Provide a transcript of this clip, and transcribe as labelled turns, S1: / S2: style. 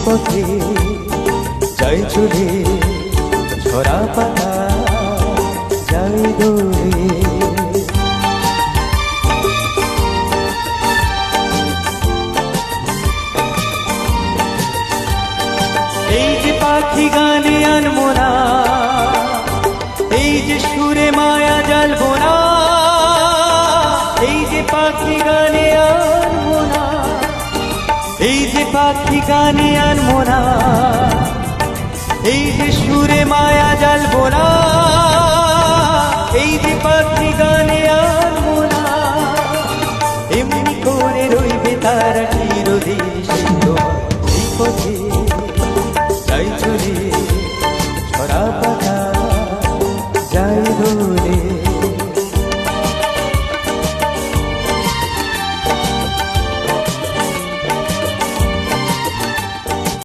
S1: পথে যাই চলে, ঝরা পাতা যাই দৌড়ে। এই যে পাখি গানে আনবো না, এই যে সুরে মায়া জ্বালবো না, এই যে পাখি গানে আনবো না, এই যে পাখি গানে আনবো না, এই যে সুরে মায়া জ্বালবো না, এই যে পাখি গানে